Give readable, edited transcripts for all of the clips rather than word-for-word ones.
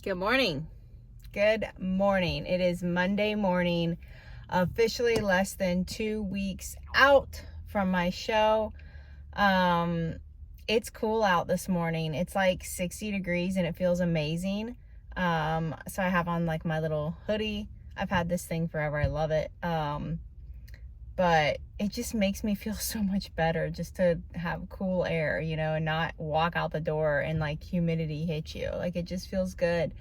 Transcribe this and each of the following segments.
Good morning. Good morning. It is Monday morning, officially less than 2 weeks out from my show. It's cool out this morning. It's like 60 degrees and it feels amazing. So I have on like my little hoodie. I've had this thing forever. I love it. But it just makes me feel so much better just to have cool air, and not walk out the door and like humidity hit you. Like it just feels good.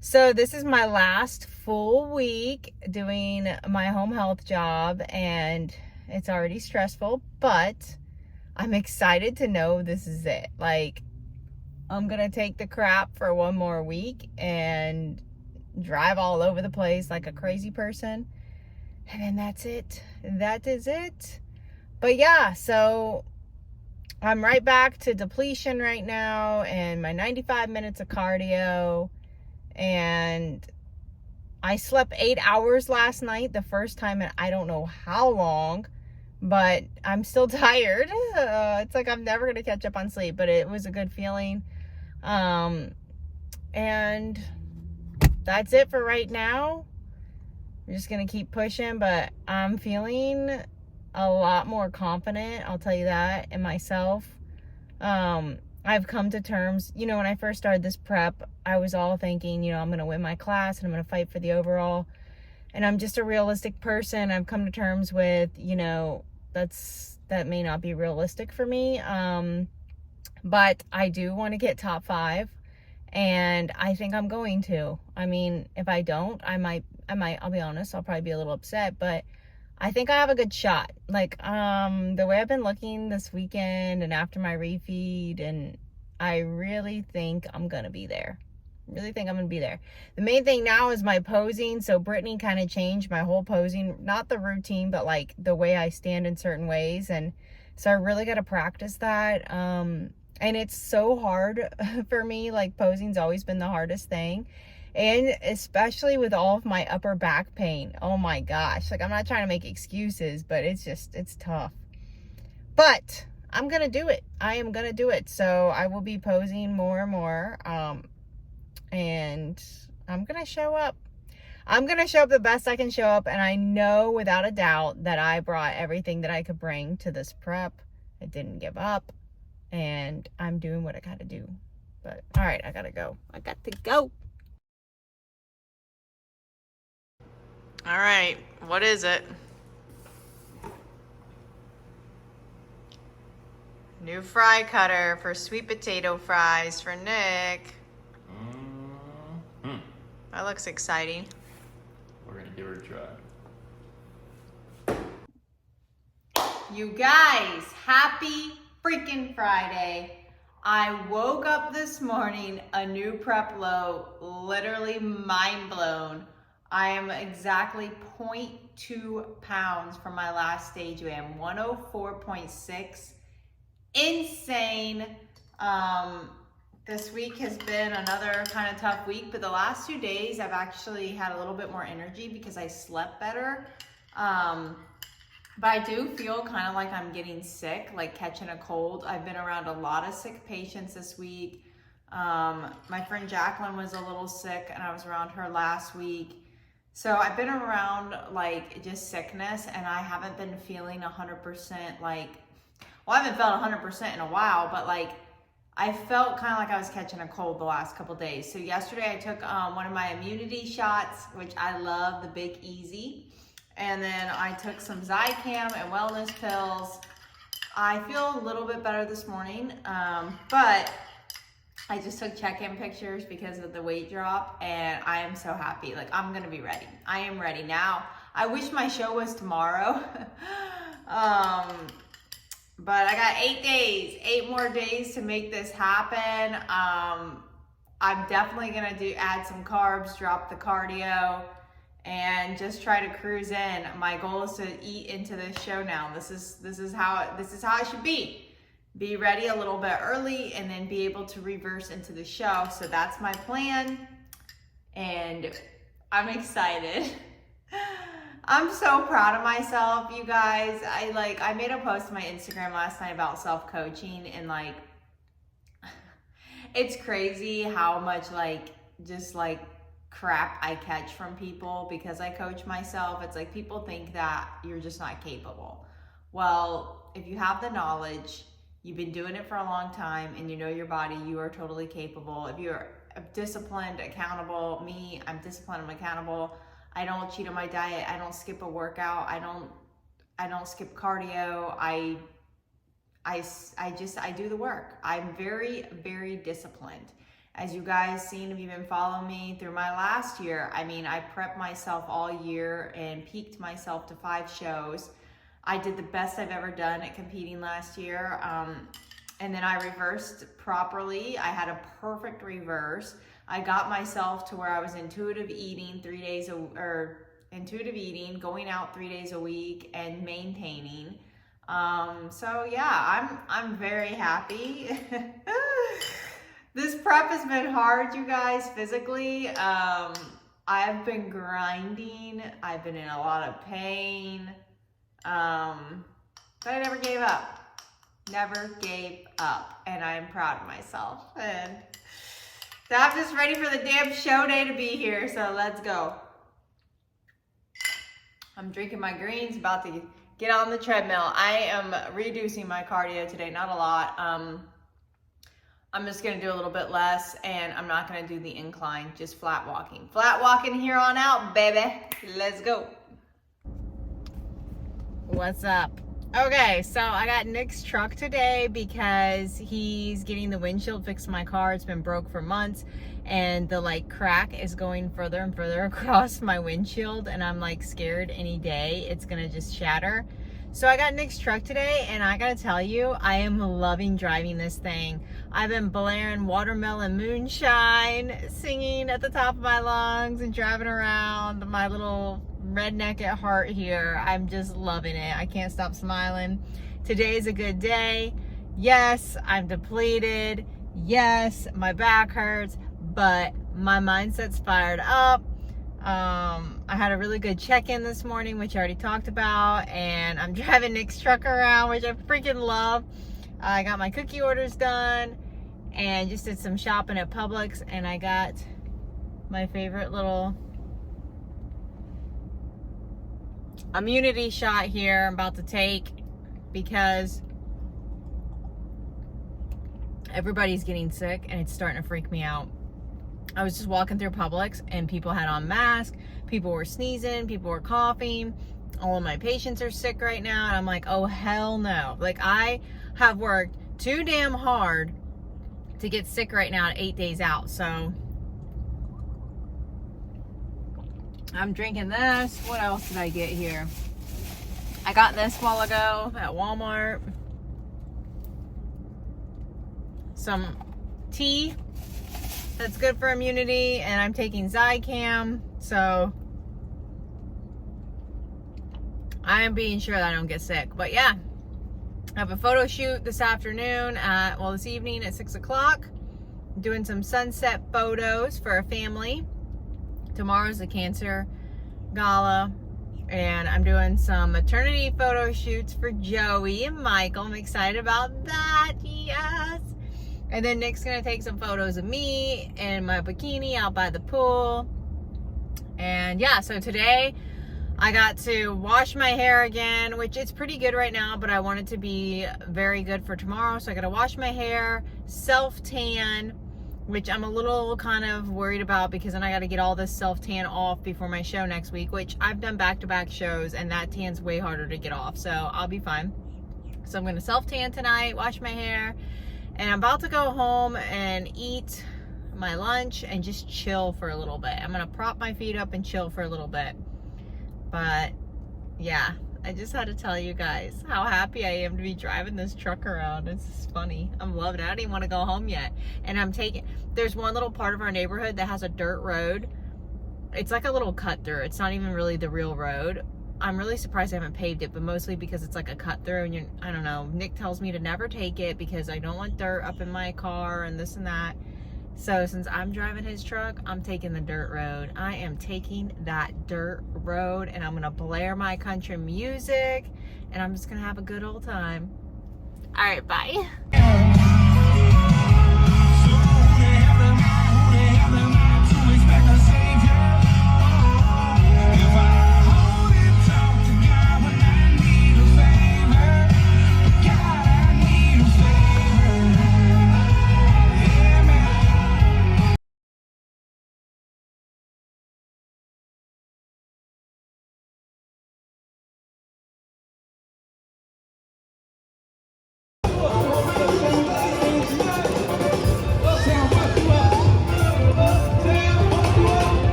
So this is my last full week doing my home health job, and it's already stressful, but I'm excited to know this is it. Like, I'm gonna take the crap for one more week and drive all over the place like a crazy person. And then that's it. That is it. But yeah, so I'm right back to depletion right now and my 95 minutes of cardio. And I slept 8 hours last night, the first time in I don't know how long, but I'm still tired. It's like I'm never going to catch up on sleep, but it was a good feeling. And that's it for right now. I'm just going to keep pushing, but I'm feeling a lot more confident, I'll tell you that, in myself. I've come to terms, when I first started this prep, I was all thinking, I'm going to win my class and I'm going to fight for the overall. And I'm just a realistic person. I've come to terms with, that may not be realistic for me. But I do want to get top 5. And I think I'm going to. I mean, if I don't, I'll be honest, I'll probably be a little upset, but I think I have a good shot. Like, the way I've been looking this weekend and after my refeed, and I really think I'm going to be there. The main thing now is my posing. So Brittany kind of changed my whole posing, not the routine, but like the way I stand in certain ways. And so I really got to practice that. And it's so hard for me. Like, posing's always been the hardest thing. And especially with all of my upper back pain. Oh my gosh. Like, I'm not trying to make excuses, but it's tough. But I'm going to do it. I am going to do it. So I will be posing more and more. And I'm going to show up. I'm going to show up the best I can show up. And I know without a doubt that I brought everything that I could bring to this prep. I didn't give up. And I'm doing what I got to do. But all right, I got to go. All right, what is it? New fry cutter for sweet potato fries for Nick. That looks exciting. We're gonna give her a try. You guys, happy freaking Friday. I woke up this morning, a new prep low, literally mind blown. I am exactly 0.2 pounds from my last stage weight. I'm 104.6. Insane. This week has been another kind of tough week, but the last 2 days I've actually had a little bit more energy because I slept better. But I do feel kind of like I'm getting sick, like catching a cold. I've been around a lot of sick patients this week. My friend Jacqueline was a little sick and I was around her last week. So I've been around like just sickness, and I haven't been feeling 100% I haven't felt 100% in a while, but like I felt kind of like I was catching a cold the last couple days. So yesterday I took one of my immunity shots, which I love, the Big Easy. And then I took some Zicam and wellness pills. I feel a little bit better this morning, but I just took check-in pictures because of the weight drop, and I am so happy. Like, I'm gonna be ready. I am ready now. I wish my show was tomorrow. But I got 8 more days to make this happen. I'm definitely gonna add some carbs, drop the cardio, and just try to cruise in. My goal is to eat into this show now. This is how it should be. Be ready a little bit early and then be able to reverse into the show. So that's my plan, and I'm excited. I'm so proud of myself, you guys. I made a post on my Instagram last night about self-coaching, and like, it's crazy how much like just like crap I catch from people because I coach myself. It's like people think that you're just not capable. Well, if you have the knowledge, you've been doing it for a long time, and you know your body, you are totally capable. If you're disciplined, accountable, me, I'm disciplined, I'm accountable. I don't cheat on my diet. I don't skip a workout. I don't skip cardio. I do the work. I'm very, very disciplined. As you guys seen, if you've been following me through my last year, I mean, I prepped myself all year and peaked myself to 5 shows. I did the best I've ever done at competing last year. And then I reversed properly. I had a perfect reverse. I got myself to where I was intuitive eating going out 3 days a week and maintaining. So yeah, I'm very happy. This prep has been hard, you guys, physically. I've been grinding. I've been in a lot of pain. But I never gave up. Never gave up. And I'm proud of myself. And so I'm just ready for the damn show day to be here. So let's go. I'm drinking my greens, about to get on the treadmill. I am reducing my cardio today, not a lot. I'm just gonna do a little bit less, and I'm not gonna do the incline, just flat walking. Flat walking here on out, baby. Let's go. What's up? Okay, so I got Nick's truck today because he's getting the windshield fixed in my car. It's been broke for months, and the like crack is going further and further across my windshield, and I'm like scared any day it's gonna just shatter. So I got Nick's truck today, and I gotta tell you, I am loving driving this thing. I've been blaring Watermelon Moonshine, singing at the top of my lungs, and driving around my little redneck at heart here. I'm just loving it. I can't stop smiling. Today is a good day. Yes, I'm depleted. Yes, my back hurts, but my mindset's fired up. I had a really good check-in this morning, which I already talked about, and I'm driving Nick's truck around, which I freaking love. I got my cookie orders done and just did some shopping at Publix, and I got my favorite little immunity shot here I'm about to take because everybody's getting sick and it's starting to freak me out. I was just walking through Publix and people had on masks, people were sneezing, people were coughing. All of my patients are sick right now, and I'm like, oh hell no. Like, I have worked too damn hard to get sick right now at 8 days out. So I'm drinking this. What else did I get here? I got this a while ago at Walmart. Some tea that's good for immunity, and I'm taking Zicam, so I am being sure that I don't get sick. But yeah, I have a photo shoot this afternoon this evening at 6 o'clock. Doing some sunset photos for a family. Tomorrow's the cancer gala, and I'm doing some maternity photo shoots for Joey and Michael. I'm excited about that, yes. And then Nick's gonna take some photos of me in my bikini out by the pool. And yeah, so today I got to wash my hair again, which it's pretty good right now, but I want it to be very good for tomorrow. So I gotta wash my hair, self-tan, which I'm a little kind of worried about because then I gotta get all this self-tan off before my show next week, which I've done back-to-back shows, and that tan's way harder to get off, so I'll be fine. So I'm gonna self-tan tonight, wash my hair, and I'm about to go home and eat my lunch and just chill for a little bit. I'm gonna prop my feet up and chill for a little bit. But yeah, I just had to tell you guys how happy I am to be driving this truck around. It's just funny. I'm loving it. I don't even want to go home yet. And there's one little part of our neighborhood that has a dirt road. It's like a little cut through. It's not even really the real road. I'm really surprised I haven't paved it, but mostly because it's like a cut through, and I don't know. Nick tells me to never take it because I don't want dirt up in my car and this and that. So since I'm driving his truck, I'm taking the dirt road. I am taking that dirt road, and I'm gonna blare my country music, and I'm just gonna have a good old time. All right, bye.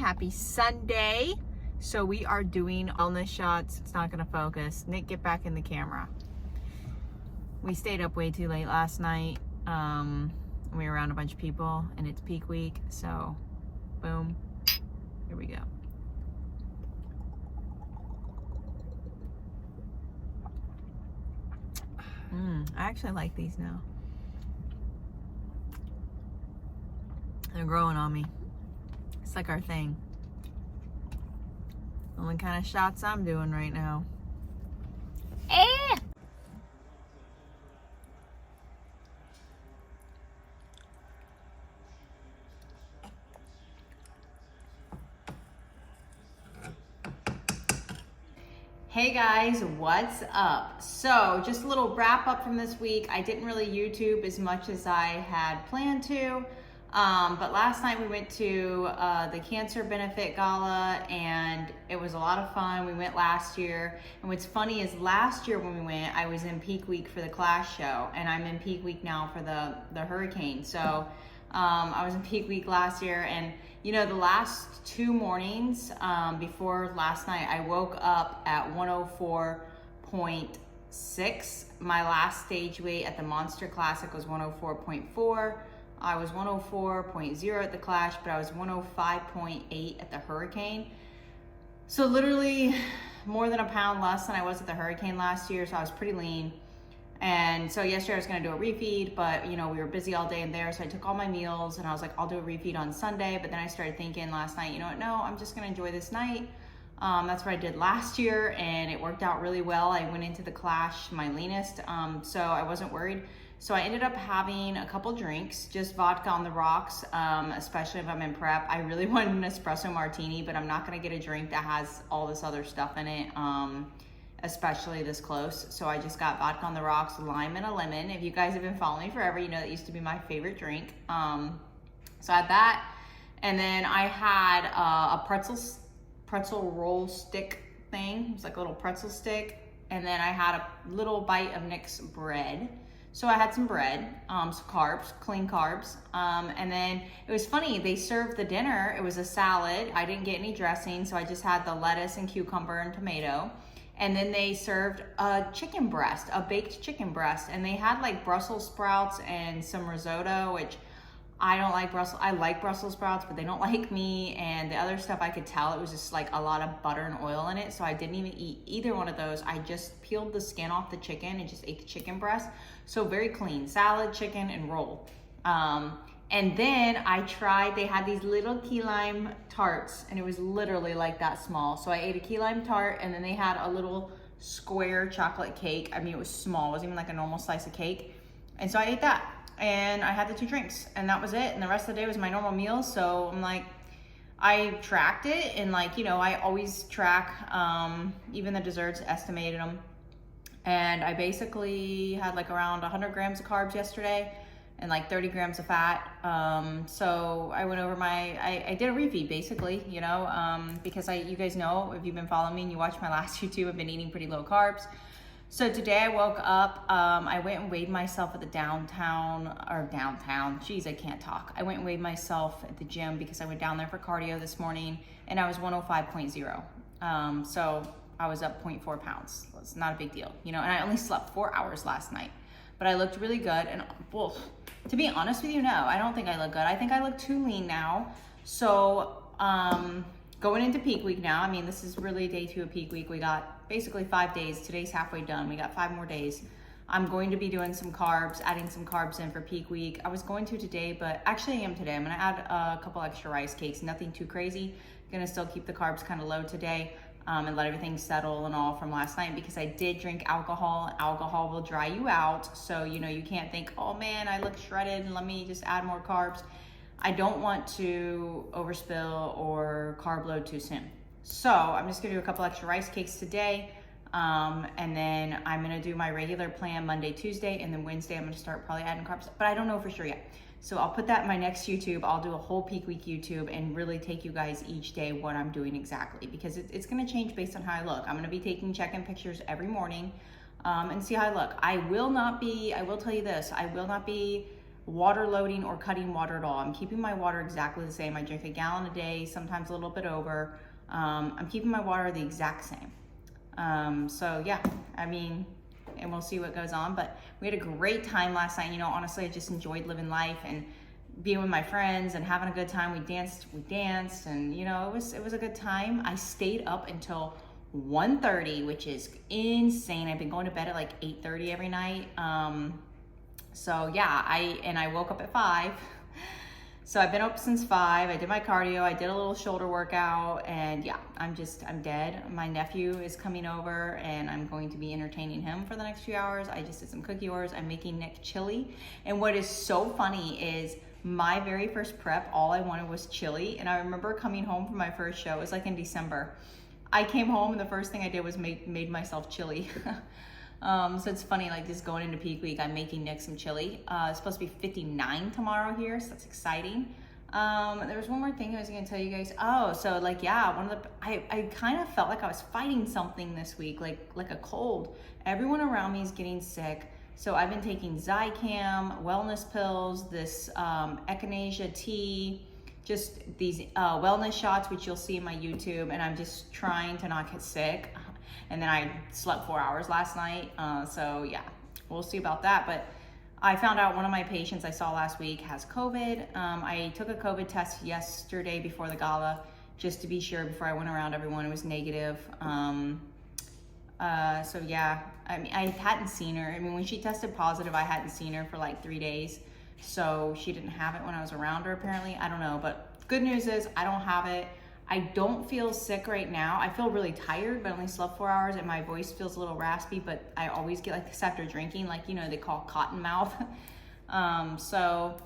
Happy Sunday. So we are doing wellness shots. It's not gonna focus. Nick, get back in the camera. We stayed up way too late last night. We were around a bunch of people and it's peak week. So boom, here we go. I actually like these now. They're growing on me. It's like our thing. Only kind of shots I'm doing right now. Hey guys, what's up? So just a little wrap up from this week. I didn't really YouTube as much as I had planned to, but last night we went to the cancer benefit gala and it was a lot of fun. We went last year, and what's funny is last year when we went, I was in peak week for the class show, and I'm in peak week now for the hurricane. So I was in peak week last year, and you know, the last 2 mornings before last night, I woke up at 104.6. My last stage weight at the Monster Classic was 104.4. I was 104.0 at the Clash, but I was 105.8 at the Hurricane. So literally more than a pound less than I was at the Hurricane last year, so I was pretty lean. And so yesterday I was gonna do a refeed, but you know, we were busy all day in there, so I took all my meals and I was like, I'll do a refeed on Sunday. But then I started thinking last night, you know what, no, I'm just gonna enjoy this night. That's what I did last year, and it worked out really well. I went into the Clash my leanest, so I wasn't worried. So I ended up having a couple drinks, just vodka on the rocks, especially if I'm in prep. I really wanted an espresso martini, but I'm not gonna get a drink that has all this other stuff in it. Especially this close. So I just got vodka on the rocks, lime and a lemon. If you guys have been following me forever, you know that used to be my favorite drink. So I had that. And then I had a pretzel roll stick thing. It was like a little pretzel stick. And then I had a little bite of Nick's bread. So I had some bread, some carbs, clean carbs. And then it was funny, they served the dinner. It was a salad. I didn't get any dressing, so I just had the lettuce and cucumber and tomato. And then they served a chicken breast, a baked chicken breast. And they had like Brussels sprouts and some risotto, which I don't like I like Brussels sprouts, but they don't like me. And the other stuff I could tell, it was just like a lot of butter and oil in it. So I didn't even eat either one of those. I just peeled the skin off the chicken and just ate the chicken breast. So very clean, salad, chicken, and roll. And then I tried, they had these little key lime tarts, and it was literally like that small. So I ate a key lime tart, and then they had a little square chocolate cake. I mean, it was small, it wasn't even like a normal slice of cake. And so I ate that, and I had the 2 drinks, and that was it. And the rest of the day was my normal meal. So I'm like, I tracked it, and like, you know, I always track, even the desserts, estimated them. And I basically had like around 100 grams of carbs yesterday, and like 30 grams of fat. So I went over I did a refeed basically, you know, because you guys know, if you've been following me and you watch my last YouTube, I've been eating pretty low carbs. So today I woke up, I went and weighed myself at the downtown, geez, I can't talk. I went and weighed myself at the gym because I went down there for cardio this morning, and I was 105.0. So I was up 0.4 pounds. It's not a big deal, you know, and I only slept 4 hours last night. But I looked really good, and well, to be honest with you, no, I don't think I look good. I think I look too lean now. So going into peak week now, I mean, this is really day 2 of peak week. We got basically 5 days. Today's halfway done. We got 5 more days. I'm going to be doing some carbs, adding some carbs in for peak week. I was going to today, but actually I am today. I'm gonna add a couple extra rice cakes, nothing too crazy. Gonna still keep the carbs kind of low today. And let everything settle and all from last night, because I did drink alcohol. Alcohol will dry you out. So, you know, you can't think, oh man, I look shredded and let me just add more carbs. I don't want to overspill or carb load too soon. So I'm just gonna do a couple extra rice cakes today. And then I'm gonna do my regular plan Monday, Tuesday, and then Wednesday I'm gonna start probably adding carbs, but I don't know for sure yet. So I'll put that in my next YouTube. I'll do a whole peak week YouTube and really take you guys each day what I'm doing exactly, because it's gonna change based on how I look. I'm gonna be taking check-in pictures every morning and see how I look. I will tell you this, I will not be water loading or cutting water at all. I'm keeping my water exactly the same. I drink a gallon a day, sometimes a little bit over. I'm keeping my water the exact same. So yeah, I mean, and we'll see what goes on. But we had a great time last night. You know, honestly, I just enjoyed living life and being with my friends and having a good time. We danced, and you know, it was a good time. I stayed up until 1:30, which is insane. I've been going to bed at like 8:30 every night. So yeah, I woke up at 5. So I've been up since 5. I did my cardio, I did a little shoulder workout, and yeah, I'm dead. My nephew is coming over and I'm going to be entertaining him for the next few hours. I just did some cookie orders. I'm making Nick chili. And what is so funny is my very first prep, all I wanted was chili. And I remember coming home from my first show, it was like in December. I came home and the first thing I did was made myself chili. So it's funny, like just going into peak week, I'm making Nick some chili. It's supposed to be 59 tomorrow here, so that's exciting. There was one more thing I was gonna tell you guys. Oh, so like, yeah, I kind of felt like I was fighting something this week, like a cold. Everyone around me is getting sick. So I've been taking Zicam, wellness pills, this echinacea tea, just these wellness shots, which you'll see in my YouTube, and I'm just trying to not get sick. And then I slept 4 hours last night. So yeah, we'll see about that. But I found out one of my patients I saw last week has COVID. I took a COVID test yesterday before the gala, just to be sure before I went around everyone. It was negative. So yeah, I mean, I hadn't seen her. I mean, when she tested positive, I hadn't seen her for like 3 days. So she didn't have it when I was around her, apparently. I don't know, but good news is I don't have it. I don't feel sick right now. I feel really tired, but I only slept 4 hours and my voice feels a little raspy, but I always get like this after drinking, like, you know, they call cotton mouth. So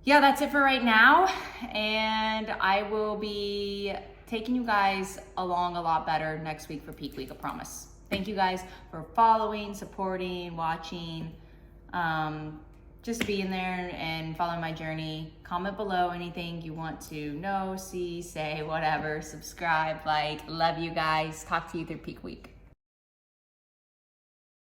yeah, that's it for right now. And I will be taking you guys along a lot better next week for peak week, I promise. Thank you guys for following, supporting, watching. Just being there and following my journey. Comment below anything you want to know, see, say, whatever. Subscribe, like. Love you guys. Talk to you through peak week.